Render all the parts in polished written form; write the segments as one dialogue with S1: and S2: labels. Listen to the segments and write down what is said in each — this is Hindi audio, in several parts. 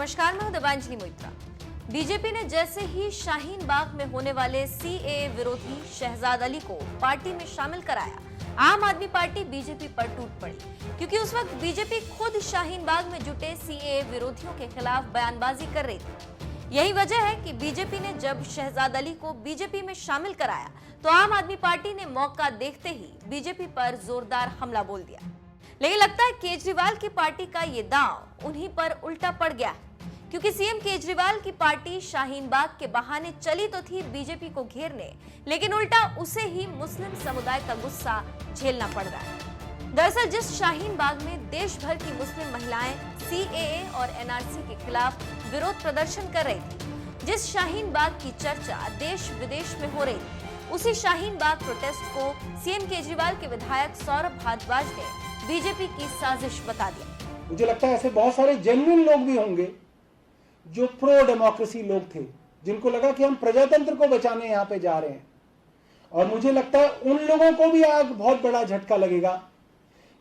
S1: नमस्कार, मैं हूं देवांजलि मोइत्रा। बीजेपी ने जैसे ही शाहीन बाग में होने वाले सीएए विरोधी शहजाद अली को पार्टी में शामिल कराया, आम आदमी पार्टी बीजेपी पर टूट पड़ी, क्योंकि उस वक्त बीजेपी खुद शाहीन बाग में जुटे सीएए विरोधियों के खिलाफ बयानबाजी कर रही थी। यही वजह है कि बीजेपी ने जब शहजाद अली को बीजेपी में शामिल कराया तो आम आदमी पार्टी ने मौका देखते ही बीजेपी पर जोरदार हमला बोल दिया। लेकिन लगता है केजरीवाल की पार्टी का ये दांव उन्हीं पर उल्टा पड़ गया, क्योंकि सीएम केजरीवाल की पार्टी शाहीन बाग के बहाने चली तो थी बीजेपी को घेरने, लेकिन उल्टा उसे ही मुस्लिम समुदाय का गुस्सा झेलना पड़ रहा है। दरअसल जिस शाहीन बाग में देश भर की मुस्लिम महिलाएं सीएए और एनआरसी के खिलाफ विरोध प्रदर्शन कर रही थी, जिस शाहीन बाग की चर्चा देश विदेश में हो रही थी, उसी शाहीन बाग प्रोटेस्ट को सीएम केजरीवाल के विधायक सौरभ भारद्वाज ने बीजेपी की साजिश बता दिया।
S2: मुझे लगता है ऐसे बहुत सारे जेन्युइन लोग भी होंगे जो प्रो डेमोक्रेसी लोग थे, जिनको लगा कि हम प्रजातंत्र को बचाने यहाँ पे जा रहे हैं, और मुझे लगता है उन लोगों को भी आज बहुत बड़ा झटका लगेगा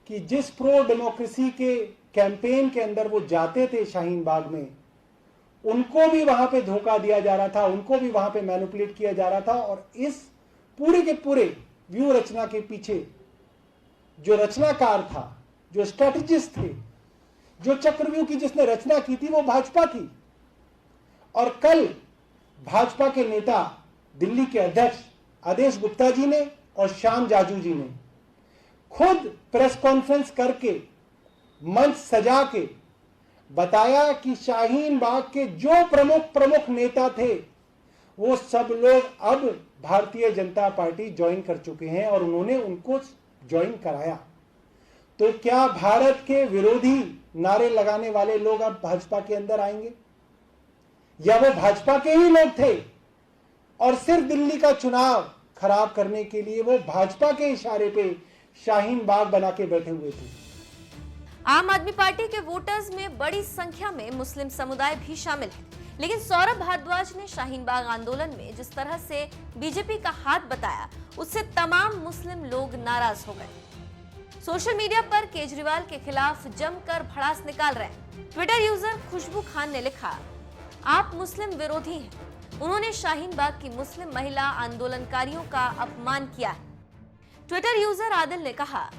S2: कि जिस प्रो डेमोक्रेसी के कैंपेन के अंदर वो जाते थे शाहीन बाग में, उनको भी वहां पे धोखा दिया जा रहा था, उनको भी वहां पे मैनिपुलेट किया जा रहा था। और इस पूरे के पूरे व्यू रचना के पीछे जो रचनाकार था, जो स्ट्रेटेजिस्ट थे, जो चक्रव्यूह की जिसने रचना की थी, वो भाजपा थी। और कल भाजपा के नेता दिल्ली के अध्यक्ष आदेश गुप्ता जी ने और श्याम जाजू जी ने खुद प्रेस कॉन्फ्रेंस करके मंच सजा के बताया कि शाहीन बाग के जो प्रमुख नेता थे, वो सब लोग अब भारतीय जनता पार्टी ज्वाइन कर चुके हैं और उन्होंने उनको ज्वाइन कराया। तो क्या भारत के विरोधी नारे लगाने वाले लोग अब भाजपा के अंदर आएंगे, या वो भाजपा के ही लोग थे और सिर्फ दिल्ली का चुनाव खराब करने के लिए वो भाजपा के इशारे पे शाहीन बाग बना के बैठे हुए थे?
S1: आम आदमी पार्टी के वोटर्स में बड़ी संख्या में मुस्लिम समुदाय भी शामिल है, लेकिन सौरभ भारद्वाज ने शाहीन बाग आंदोलन में जिस तरह से बीजेपी का हाथ बताया, उससे तमाम मुस्लिम लोग नाराज हो गए। सोशल मीडिया पर केजरीवाल के खिलाफ जमकर भड़ास निकाल रहे हैं। ट्विटर यूजर खुशबू खान ने लिखा, आप मुस्लिम विरोधी हैं। उन्होंने शाहीन बाग की मुस्लिम महिला आंदोलनकारियों का अपमान किया है। ट्विटर यूजर आदिल ने कहा,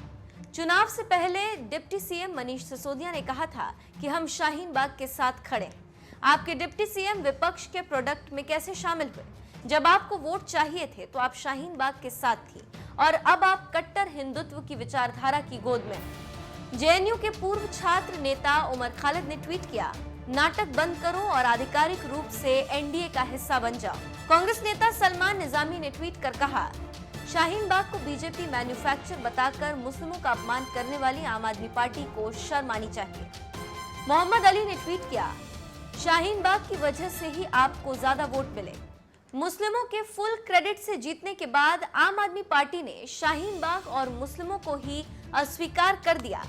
S1: चुनाव से पहले डिप्टी सीएम मनीष सिसोदिया ने कहा था कि हम शाहीन बाग के साथ खड़े। आपके डिप्टी सीएम विपक्ष के प्रोडक्ट में कैसे शामिल हुए? जब आपको वोट चाहिए थे तो आप शाहीन बाग के साथ थी, और अब आप कट्टर हिंदुत्व की विचारधारा की गोद में। जेएनयू के पूर्व छात्र नेता उमर खालिद ने ट्वीट किया, नाटक बंद करो और आधिकारिक रूप से एनडीए का हिस्सा बन जाओ। कांग्रेस नेता सलमान निजामी ने ट्वीट कर कहा, शाहीन बाग को बीजेपी मैन्युफैक्चर बताकर मुस्लिमों का अपमान करने वाली आम आदमी पार्टी को शर्म आनी चाहिए। मोहम्मद अली ने ट्वीट किया, शाहीन बाग की वजह से ही आपको ज्यादा वोट मिले। मुस्लिमों के फुल क्रेडिट से जीतने के बाद आम आदमी पार्टी ने शाहीन बाग और मुस्लिमों को ही अस्वीकार कर दिया।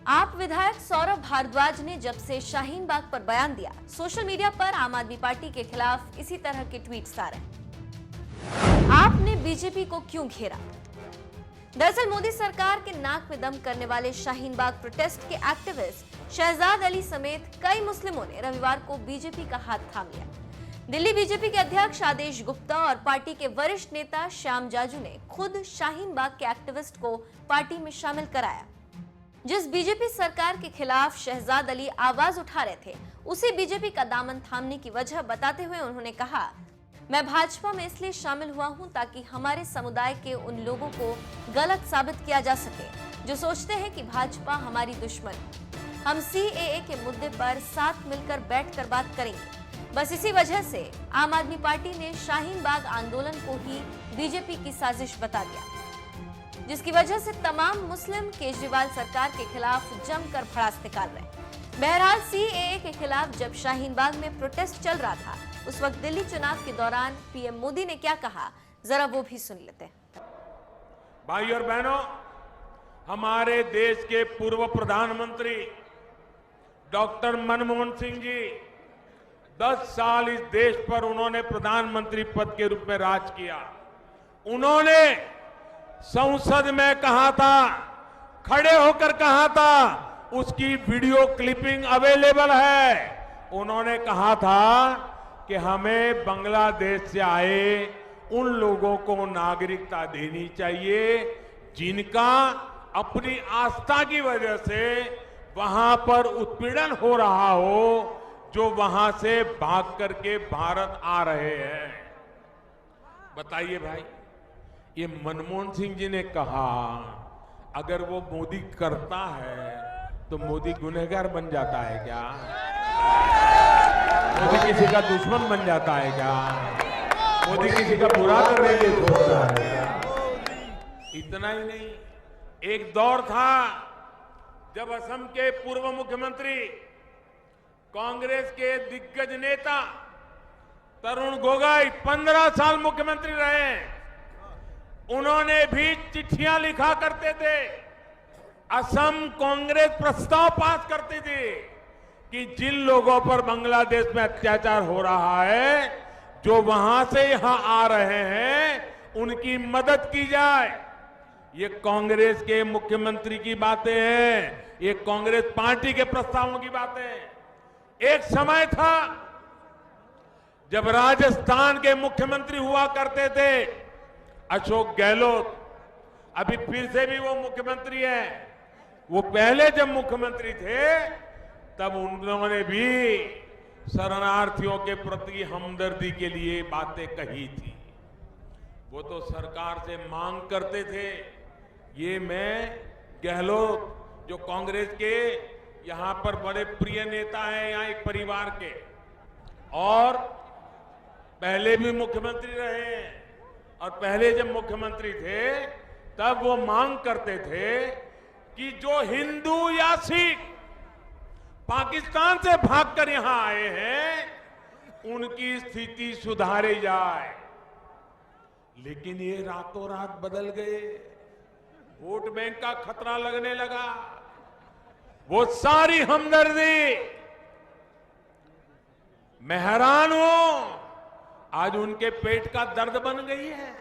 S1: आप विधायक सौरभ भारद्वाज ने जब से शाहीन बाग पर बयान दिया, सोशल मीडिया पर आम आदमी पार्टी के खिलाफ इसी तरह के ट्वीट्स आ रहे हैं। आपने बीजेपी को क्यों घेरा? दरअसल मोदी सरकार के नाक में दम करने वाले शाहीन बाग प्रोटेस्ट के एक्टिविस्ट शहजाद अली समेत कई मुस्लिमों ने रविवार को बीजेपी का हाथ थाम लिया। दिल्ली बीजेपी के अध्यक्ष आदेश गुप्ता और पार्टी के वरिष्ठ नेता श्याम जाजू ने खुद शाहीन बाग के एक्टिविस्ट को पार्टी में शामिल कराया। जिस बीजेपी सरकार के खिलाफ शहजाद अली आवाज उठा रहे थे, उसी बीजेपी का दामन थामने की वजह बताते हुए उन्होंने कहा, मैं भाजपा में इसलिए शामिल हुआ हूं ताकि हमारे समुदाय के उन लोगों को गलत साबित किया जा सके जो सोचते हैं कि भाजपा हमारी दुश्मन है। हम सीएए के मुद्दे पर साथ मिलकर बैठकर बात करेंगे। बस इसी वजह से आम आदमी पार्टी ने शाहीन बाग आंदोलन को ही बीजेपी की साजिश बता दिया, जिसकी वजह से तमाम मुस्लिम केजरीवाल सरकार के खिलाफ जमकर भड़ास निकाल रहे हैं। बहरहाल सीएए के खिलाफ जब शाहीन बाग में प्रोटेस्ट चल रहा था, उस वक्त दिल्ली चुनाव के दौरान पीएम मोदी ने क्या कहा, जरा वो भी सुन लेते हैं।
S3: भाई और बहनों, हमारे देश के पूर्व प्रधानमंत्री डॉक्टर मनमोहन सिंह जी 10 साल इस देश पर उन्होंने प्रधानमंत्री पद के रूप में राज किया। उन्होंने संसद में कहा था, खड़े होकर कहा था, उसकी वीडियो क्लिपिंग अवेलेबल है। उन्होंने कहा था कि हमें बांग्लादेश से आए उन लोगों को नागरिकता देनी चाहिए जिनका अपनी आस्था की वजह से वहां पर उत्पीड़न हो रहा हो, जो वहां से भाग करके भारत आ रहे हैं। बताइए भाई, ये मनमोहन सिंह जी ने कहा अगर वो मोदी करता है तो मोदी गुनहगार बन जाता है क्या? मोदी किसी का दुश्मन बन जाता है क्या? मोदी किसी का बुरा करने के लिए सोच रहा है क्या? इतना ही नहीं, एक दौर था जब असम के पूर्व मुख्यमंत्री, कांग्रेस के दिग्गज नेता तरुण गोगोई 15 साल मुख्यमंत्री रहे। उन्होंने भी चिट्ठियां लिखा करते थे, असम कांग्रेस प्रस्ताव पास करती थी कि जिन लोगों पर बांग्लादेश में अत्याचार हो रहा है, जो वहां से यहां आ रहे हैं, उनकी मदद की जाए। ये कांग्रेस के मुख्यमंत्री की बातें हैं, ये कांग्रेस पार्टी के प्रस्तावों की बातें हैं। एक समय था जब राजस्थान के मुख्यमंत्री हुआ करते थे अशोक गहलोत, अभी फिर से भी वो मुख्यमंत्री हैं। वो पहले जब मुख्यमंत्री थे तब उन्होंने भी शरणार्थियों के प्रति हमदर्दी के लिए बातें कही थी। वो तो सरकार से मांग करते थे। ये मैं गहलोत, जो कांग्रेस के यहां पर बड़े प्रिय नेता हैं, यहां एक परिवार के, और पहले भी मुख्यमंत्री रहे हैं, और पहले जब मुख्यमंत्री थे तब वो मांग करते थे कि जो हिंदू या सिख पाकिस्तान से भागकर यहां आए हैं उनकी स्थिति सुधारी जाए। लेकिन ये रातों रात बदल गए, वोट बैंक का खतरा लगने लगा। वो सारी हमदर्दी, मैं हैरान हूं, आज उनके पेट का दर्द बन गई है।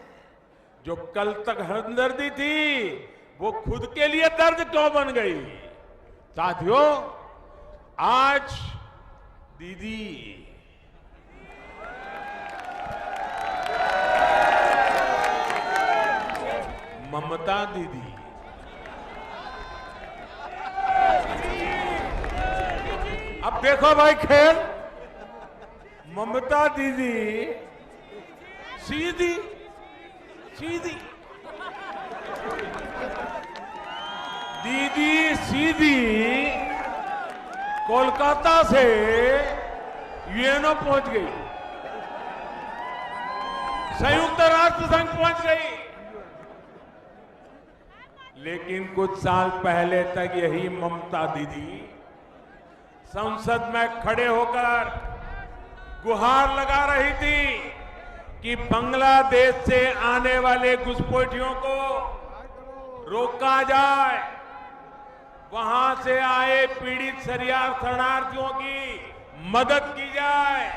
S3: जो कल तक हमदर्दी थी वो खुद के लिए दर्द क्यों बन गई? साथियों, आज दीदी ममता दीदी अब देखो भाई खेल, ममता दीदी सीधी सीधी दीदी सीधी कोलकाता से यूएनओ पहुंच गई, संयुक्त राष्ट्र संघ पहुंच गई। लेकिन कुछ साल पहले तक यही ममता दीदी संसद में खड़े होकर गुहार लगा रही थी कि बांग्लादेश से आने वाले घुसपैठियों को रोका जाए, वहां से आए पीड़ित शरणार्थियों की मदद की जाए।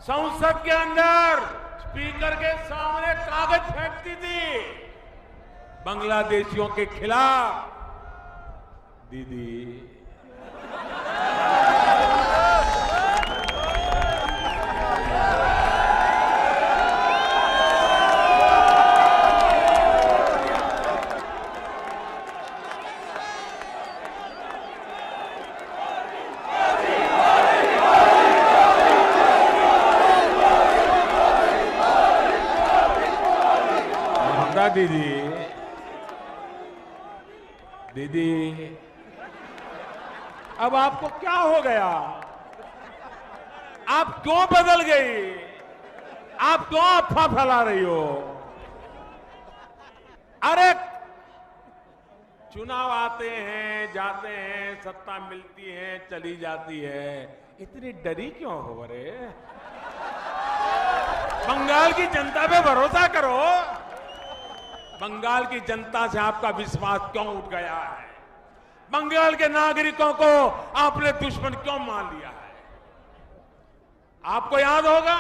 S3: संसद के अंदर स्पीकर के सामने कागज फेंकती थी बांग्लादेशियों के खिलाफ। दीदी दीदी अब आपको क्या हो गया? आप क्यों बदल गई? आप क्यों अफवाह फैला रही हो? अरे चुनाव आते हैं जाते हैं, सत्ता मिलती है चली जाती है, इतनी डरी क्यों हो रे? बंगाल की जनता पे भरोसा करो। बंगाल की जनता से आपका विश्वास क्यों उठ गया है? बंगाल के नागरिकों को आपने दुश्मन क्यों मान लिया है? आपको याद होगा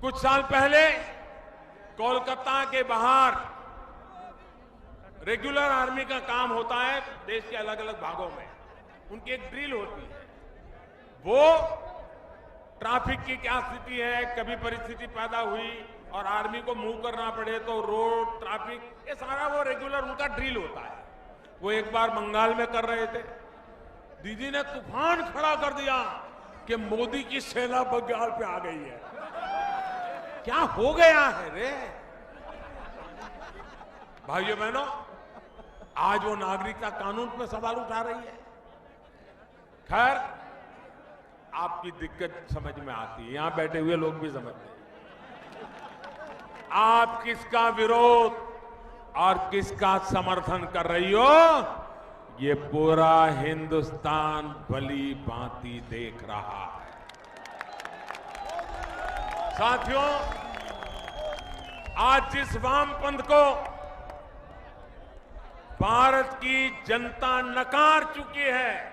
S3: कुछ साल पहले कोलकाता के बाहर रेगुलर आर्मी का काम होता है देश के अलग अलग भागों में, उनकी एक ड्रिल होती है। वो ट्रैफिक की क्या स्थिति है, कभी परिस्थिति पैदा हुई और आर्मी को मूव करना पड़े तो रोड ट्रैफिक, ये सारा वो रेगुलर उनका ड्रिल होता है। वो एक बार बंगाल में कर रहे थे, दीदी ने तूफान खड़ा कर दिया कि मोदी की सेना बंगाल पे आ गई है। क्या हो गया है रे भाइयों बहनों, आज वो नागरिकता कानून पे सवाल उठा रही है। खैर, आपकी दिक्कत समझ में आती है, यहां बैठे हुए लोग भी समझते हैं। आप किसका विरोध और किसका समर्थन कर रही हो, ये पूरा हिंदुस्तान भली भांति देख रहा है। साथियों, आज जिस वामपंथ को भारत की जनता नकार चुकी है,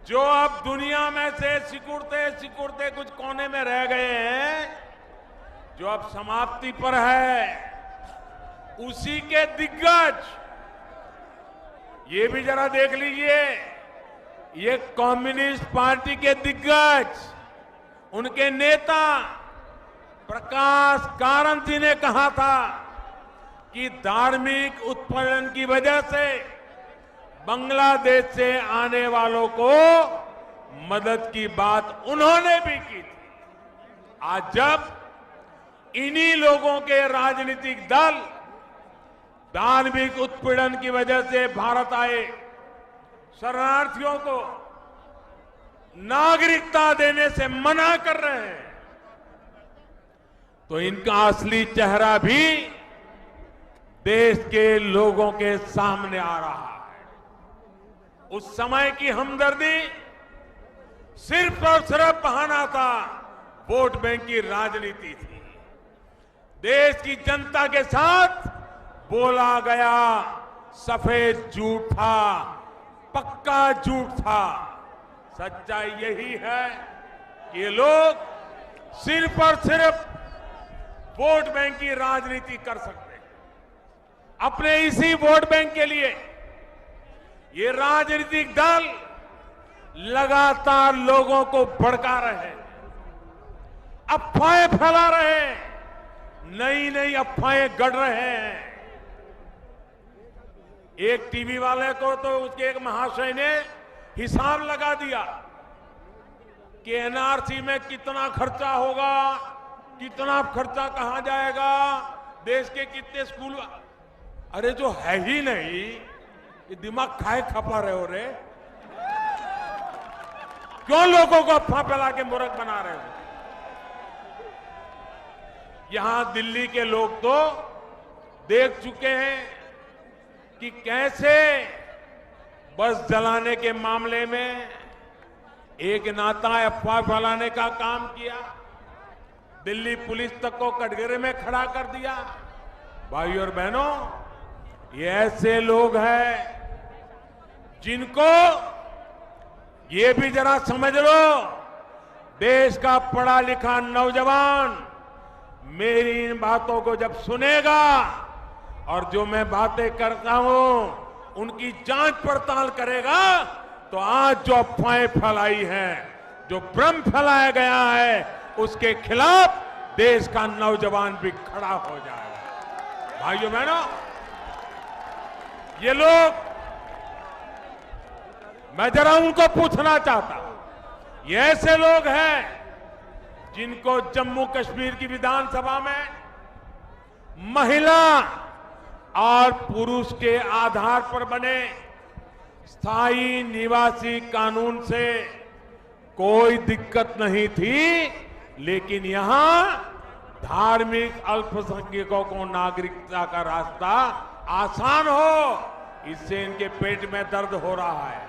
S3: जो अब दुनिया में से सिकुड़ते सिकुड़ते कुछ कोने में रह गए हैं, जो अब समाप्ति पर है, उसी के दिग्गज, ये भी जरा देख लीजिए, ये कम्युनिस्ट पार्टी के दिग्गज, उनके नेता प्रकाश कारंती ने कहा था कि धार्मिक उत्पीड़न की वजह से बांग्लादेश से आने वालों को मदद की बात उन्होंने भी की थी। आज जब इन्हीं लोगों के राजनीतिक दल धार्मिक उत्पीड़न की वजह से भारत आए शरणार्थियों को नागरिकता देने से मना कर रहे हैं, तो इनका असली चेहरा भी देश के लोगों के सामने आ रहा है। उस समय की हमदर्दी सिर्फ और सिर्फ बहाना था, वोट बैंक की राजनीति थी। देश की जनता के साथ बोला गया सफेद झूठ था, पक्का झूठ था। सच्चाई यही है कि ये लोग सिर्फ और सिर्फ वोट बैंक की राजनीति कर सकते हैं। अपने इसी वोट बैंक के लिए ये राजनीतिक दल लगातार लोगों को भड़का रहे हैं, अफवाहें फैला रहे हैं, नई नई अफवाहें गढ़ रहे हैं। एक टीवी वाले को तो उसके एक महाशय ने हिसाब लगा दिया कि एनआरसी में कितना खर्चा होगा, कितना खर्चा कहां जाएगा, देश के कितने स्कूल। अरे जो है ही नहीं, ये दिमाग खाए खपा रहे हो रे, क्यों लोगों को अफवाह फैला के मूर्ख बना रहे हो। यहां दिल्ली के लोग तो देख चुके हैं कि कैसे बस जलाने के मामले में एक नाता अफवाह फैलाने का काम किया, दिल्ली पुलिस तक को कटघरे में खड़ा कर दिया। भाइयों और बहनों, ये ऐसे लोग हैं जिनको, ये भी जरा समझ लो, देश का पढ़ा लिखा नौजवान मेरी इन बातों को जब सुनेगा और जो मैं बातें करता हूं उनकी जांच पड़ताल करेगा, तो आज जो अफवाहें फैलाई हैं, जो भ्रम फैलाया गया है, उसके खिलाफ देश का नौजवान भी खड़ा हो जाएगा। भाइयों बहनों, ये लोग, मैं जरा उनको पूछना चाहता हूं, ये ऐसे लोग हैं जिनको जम्मू कश्मीर की विधानसभा में महिला और पुरुष के आधार पर बने स्थायी निवासी कानून से कोई दिक्कत नहीं थी, लेकिन यहां धार्मिक अल्पसंख्यकों को नागरिकता का रास्ता आसान हो, इससे इनके पेट में दर्द हो रहा है।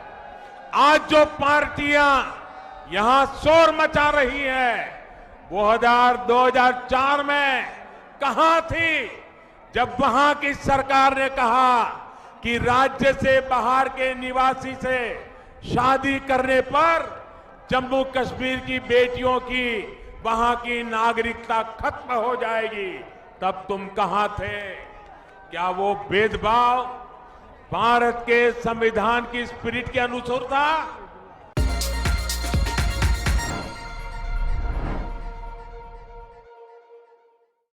S3: आज जो पार्टियां यहां शोर मचा रही है, वो 2004 में कहां थी, जब वहां की सरकार ने कहा कि राज्य से बाहर के निवासी से शादी करने पर जम्मू कश्मीर की बेटियों की वहां की नागरिकता खत्म हो जाएगी, तब तुम कहां थे? क्या वो भेदभाव भारत के संविधान की स्पिरिट के अनुसार था?